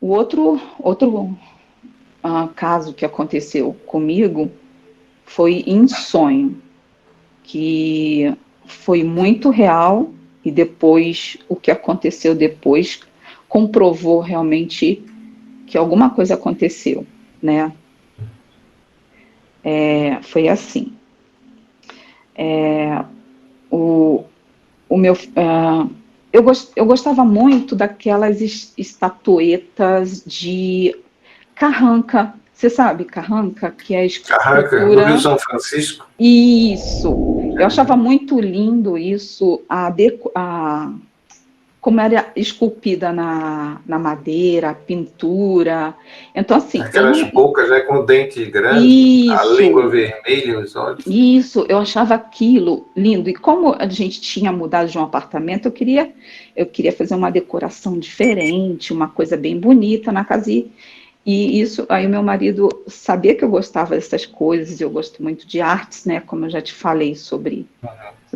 O outro caso que aconteceu comigo foi em sonho, que foi muito real, e depois, o que aconteceu depois comprovou realmente que alguma coisa aconteceu, né? Foi assim. O, o meu, eu gostava muito daquelas estatuetas de carranca. Você sabe, carranca, que é a Carranca, no Rio escultura. São Francisco. Isso. Eu achava muito lindo isso, como era esculpida na madeira, a pintura. Então, assim, eu Aquelas não. bocas, né, com o dente grande, a língua Isso, vermelha, os olhos. isso, eu achava aquilo lindo. E como a gente tinha mudado de um apartamento, eu queria fazer uma decoração diferente, uma coisa bem bonita na casa. E isso, aí o meu marido sabia que eu gostava dessas coisas, eu gosto muito de artes, né? Como eu já te falei sobre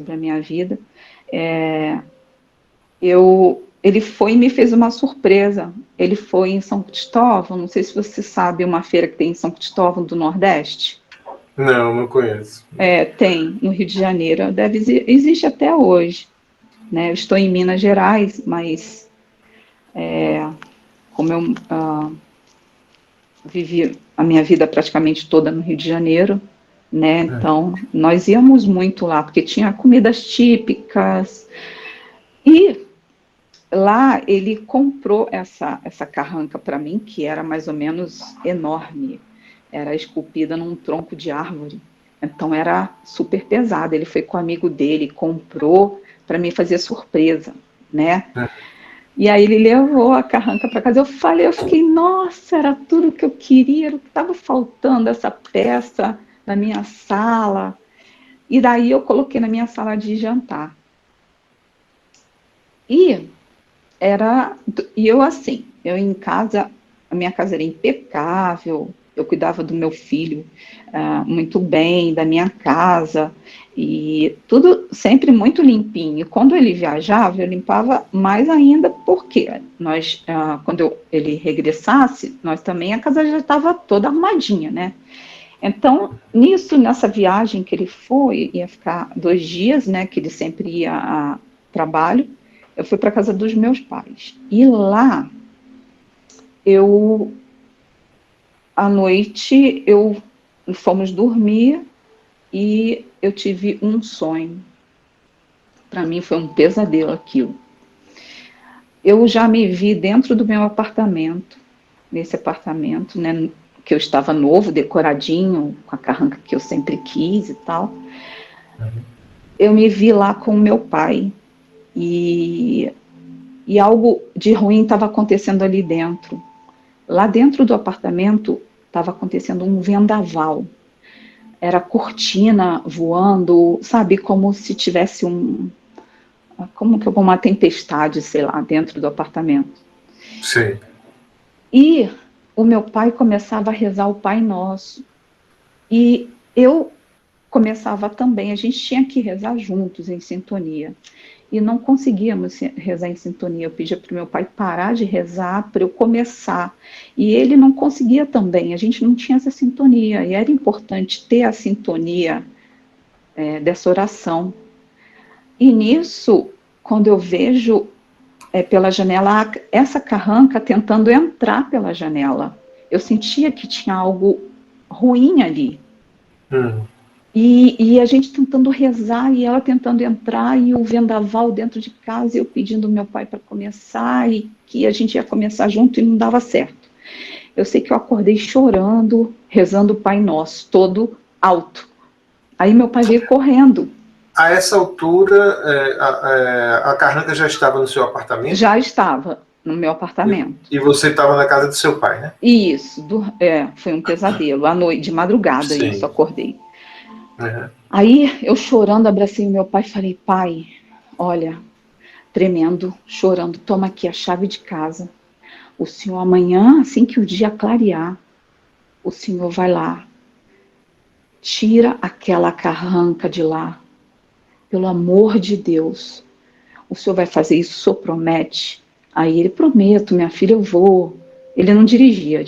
a minha vida. Ele foi e me fez uma surpresa. Ele foi em São Cristóvão, não sei se você sabe, uma feira que tem em São Cristóvão do Nordeste. Não, não conheço. Tem, no Rio de Janeiro, existe até hoje. Né? Eu estou em Minas Gerais, mas como eu vivi a minha vida praticamente toda no Rio de Janeiro, né? Então, nós íamos muito lá, porque tinha comidas típicas. E lá ele comprou essa carranca para mim, que era mais ou menos enorme. Era esculpida num tronco de árvore. Então era super pesada. Ele foi com o amigo dele, comprou para mim fazer surpresa, né? E aí ele levou a carranca para casa. Eu fiquei, nossa, era tudo que eu queria, era o que estava faltando, essa peça na minha sala. E daí eu coloquei na minha sala de jantar. E eu assim, eu em casa, a minha casa era impecável, eu cuidava do meu filho muito bem, da minha casa, e tudo sempre muito limpinho. E quando ele viajava, eu limpava mais ainda, porque quando ele regressasse, nós também, a casa já estava toda arrumadinha, né? Então, nessa viagem que ele foi, ia ficar 2 dias, né, que ele sempre ia a trabalho, eu fui para casa dos meus pais. E lá, à noite, fomos dormir e eu tive um sonho. Para mim foi um pesadelo aquilo. Eu já me vi dentro do meu apartamento, nesse apartamento, né, que eu estava novo, decoradinho, com a carranca que eu sempre quis e tal. Eu me vi lá com o meu pai e algo de ruim estava acontecendo ali dentro. Lá dentro do apartamento estava acontecendo um vendaval. Era cortina voando, sabe, como se tivesse uma tempestade, sei lá, dentro do apartamento. Sim. E o meu pai começava a rezar o Pai Nosso. E eu começava também, a gente tinha que rezar juntos, em sintonia. E não conseguíamos rezar em sintonia. Eu pedia para o meu pai parar de rezar para eu começar. E ele não conseguia também, a gente não tinha essa sintonia. E era importante ter a sintonia dessa oração. E nisso, quando eu vejo pela janela, essa carranca tentando entrar pela janela, eu sentia que tinha algo ruim ali. E a gente tentando rezar e ela tentando entrar e o vendaval dentro de casa e eu pedindo ao meu pai para começar e que a gente ia começar junto e não dava certo. Eu sei que eu acordei chorando, rezando o Pai Nosso, todo alto. Aí meu pai veio correndo. A essa altura, a carranca já estava no seu apartamento? Já estava no meu apartamento. E você estava na casa do seu pai, né? Isso, foi um pesadelo. À noite, de madrugada, isso, Sim. acordei. Aí eu chorando, abracei meu pai e falei, pai, olha, tremendo, chorando, toma aqui a chave de casa. O senhor amanhã, assim que o dia clarear, o senhor vai lá, tira aquela carranca de lá, pelo amor de Deus. O senhor vai fazer isso, o senhor promete? Aí ele, prometo, minha filha, eu vou. Ele não dirigia,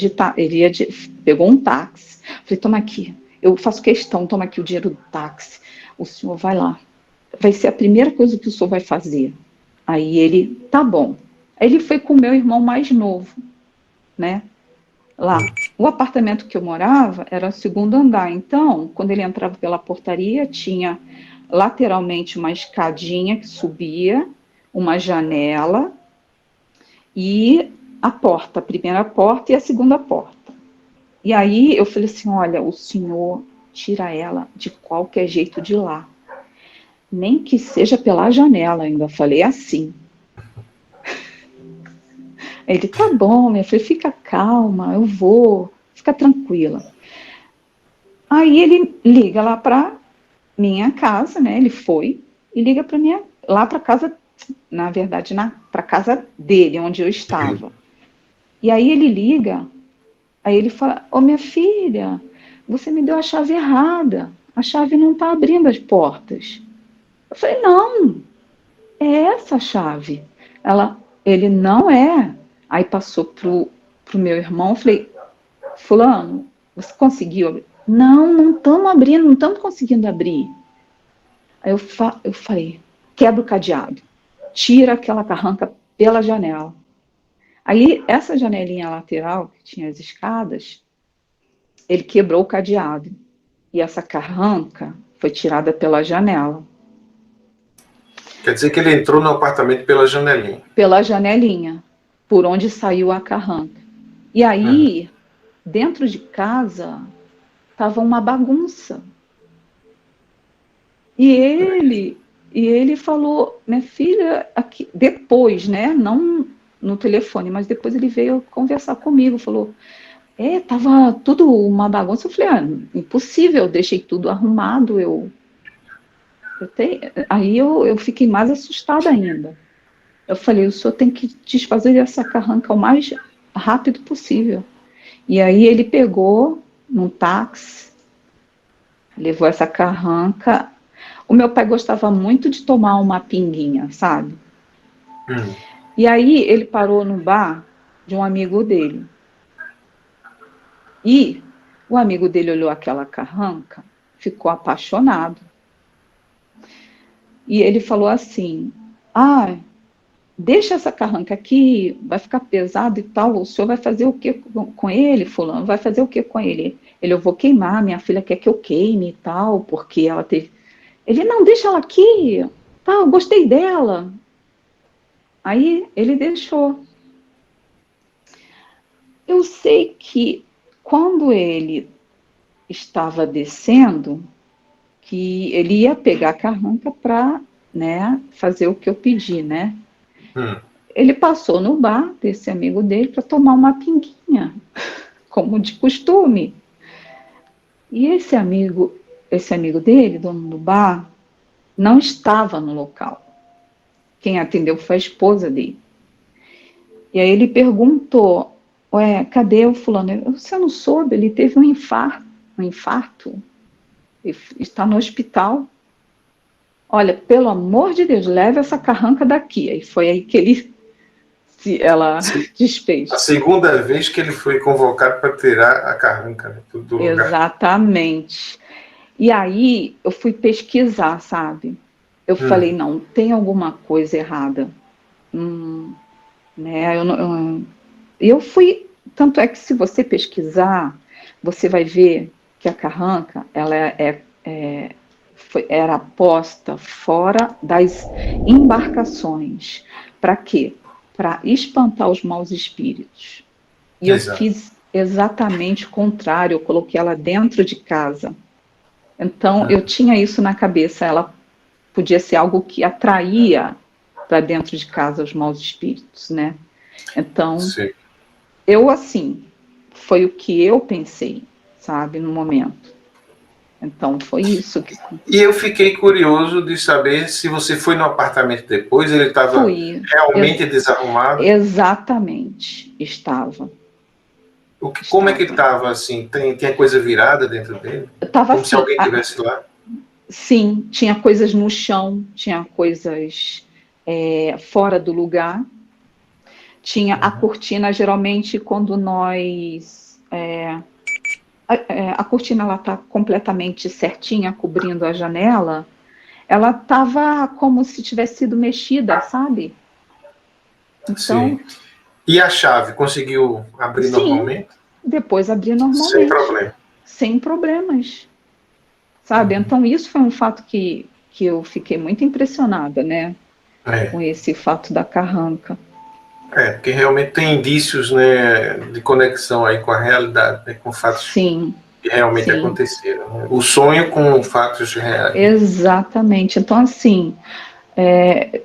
pegou um táxi. Falei, toma aqui, eu faço questão, toma aqui o dinheiro do táxi. O senhor vai lá. Vai ser a primeira coisa que o senhor vai fazer. Aí ele, tá bom. Aí ele foi com o meu irmão mais novo, né? Lá. O apartamento que eu morava era o segundo andar. Então, quando ele entrava pela portaria, tinha lateralmente uma escadinha que subia, uma janela e a porta, a primeira porta e a segunda porta. E aí eu falei assim, olha, o senhor tira ela de qualquer jeito de lá. Nem que seja pela janela, ainda falei assim. Ele, tá bom, minha filha, fica calma, eu vou, fica tranquila. Aí ele liga lá para minha casa, né? Ele foi e liga para minha, lá para casa, na verdade, para casa dele, onde eu estava. E aí ele liga, aí ele fala, ô minha filha, você me deu a chave errada, a chave não está abrindo as portas. Eu falei, não, é essa a chave. Ele não é. Aí passou pro meu irmão, eu falei, fulano, você conseguiu abrir? Não estamos abrindo, não estamos conseguindo abrir. Aí eu falei, quebra o cadeado, tira aquela carranca pela janela. Aí essa janelinha lateral, que tinha as escadas, ele quebrou o cadeado. E essa carranca foi tirada pela janela. Quer dizer que ele entrou no apartamento pela janelinha. Pela janelinha, por onde saiu a carranca. E aí, dentro de casa, estava uma bagunça. E ele falou, minha filha, aqui, depois, né, não no telefone, mas depois ele veio conversar comigo, falou, tava tudo uma bagunça. Eu falei, impossível, eu deixei tudo arrumado, aí eu fiquei mais assustada ainda. Eu falei, o senhor tem que desfazer essa carranca o mais rápido possível. E aí ele pegou num táxi, levou essa carranca. O meu pai gostava muito de tomar uma pinguinha, sabe? E aí ele parou no bar de um amigo dele. E o amigo dele olhou aquela carranca, ficou apaixonado. E ele falou assim, deixa essa carranca aqui, vai ficar pesado e tal, o senhor vai fazer o que com ele, fulano? Vai fazer o que com ele? Eu vou queimar, minha filha quer que eu queime e tal, porque ela teve... Ele, não, deixa ela aqui, tá, eu gostei dela. Aí ele deixou. Eu sei que quando ele estava descendo, que ele ia pegar a carranca para, né, fazer o que eu pedi, né? Ele passou no bar desse amigo dele para tomar uma pinguinha, como de costume. E esse amigo dele, dono do bar, não estava no local. Quem atendeu foi a esposa dele. E aí ele perguntou, cadê o fulano? Você não soube? Ele teve um infarto. Ele está no hospital. Olha, pelo amor de Deus, leve essa carranca daqui. Aí foi aí que ela desfez. A segunda vez que ele foi convocado para tirar a carranca, né, do lugar. Exatamente. E aí eu fui pesquisar, sabe? Eu falei, não, tem alguma coisa errada. Né? Eu fui, tanto é que se você pesquisar, você vai ver que a carranca, ela era posta fora das embarcações. Para quê? Para espantar os maus espíritos. E eu fiz exatamente o contrário, eu coloquei ela dentro de casa. Então, eu tinha isso na cabeça, ela podia ser algo que atraía para dentro de casa os maus espíritos, né? Então, foi o que eu pensei, sabe, no momento. Então, foi isso que... E eu fiquei curioso de saber se você foi no apartamento depois, ele estava realmente desarrumado? Exatamente, estava. Como é que ele estava, assim? Tinha coisa virada dentro dele? Como assim, se alguém estivesse lá? Sim, tinha coisas no chão, tinha coisas fora do lugar. Tinha a cortina, geralmente, quando nós... a cortina, ela está completamente certinha, cobrindo a janela, ela estava como se tivesse sido mexida, sabe? Então, sim. E a chave, conseguiu abrir normalmente? Depois abri normalmente. Sem problema. Sem problemas, sabe? Então, isso foi um fato que eu fiquei muito impressionada, né? Com esse fato da carranca. Porque realmente tem indícios, né, de conexão aí com a realidade, né, com fatos que realmente aconteceram. Né? O sonho com fatos reais. Exatamente. Então, assim,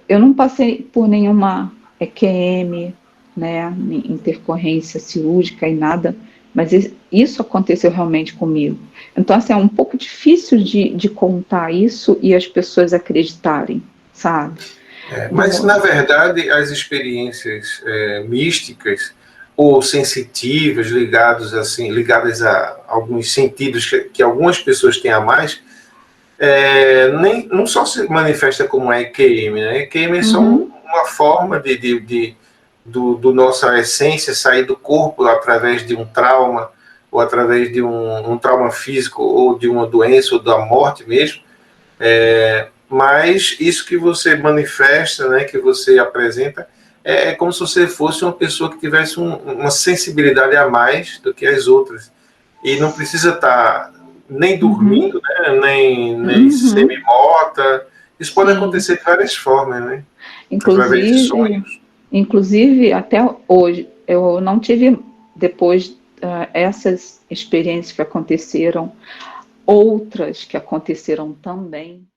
eu não passei por nenhuma EQM, né, intercorrência cirúrgica e nada, mas isso aconteceu realmente comigo. Então, assim, é um pouco difícil de contar isso e as pessoas acreditarem, sabe? Mas, na verdade, as experiências místicas ou sensitivas, ligadas a alguns sentidos que algumas pessoas têm a mais, não só se manifesta como a EQM, né? EQM é só uma forma do nossa essência sair do corpo através de um trauma, ou através de um trauma físico, ou de uma doença, ou da morte mesmo. Mas isso que você manifesta, né, que você apresenta, é como se você fosse uma pessoa que tivesse uma sensibilidade a mais do que as outras. E não precisa estar nem dormindo, né, nem semi-morta. Isso pode acontecer de várias formas, né? Através de sonhos. Inclusive, até hoje, eu não tive, depois essas experiências que aconteceram, outras que aconteceram também.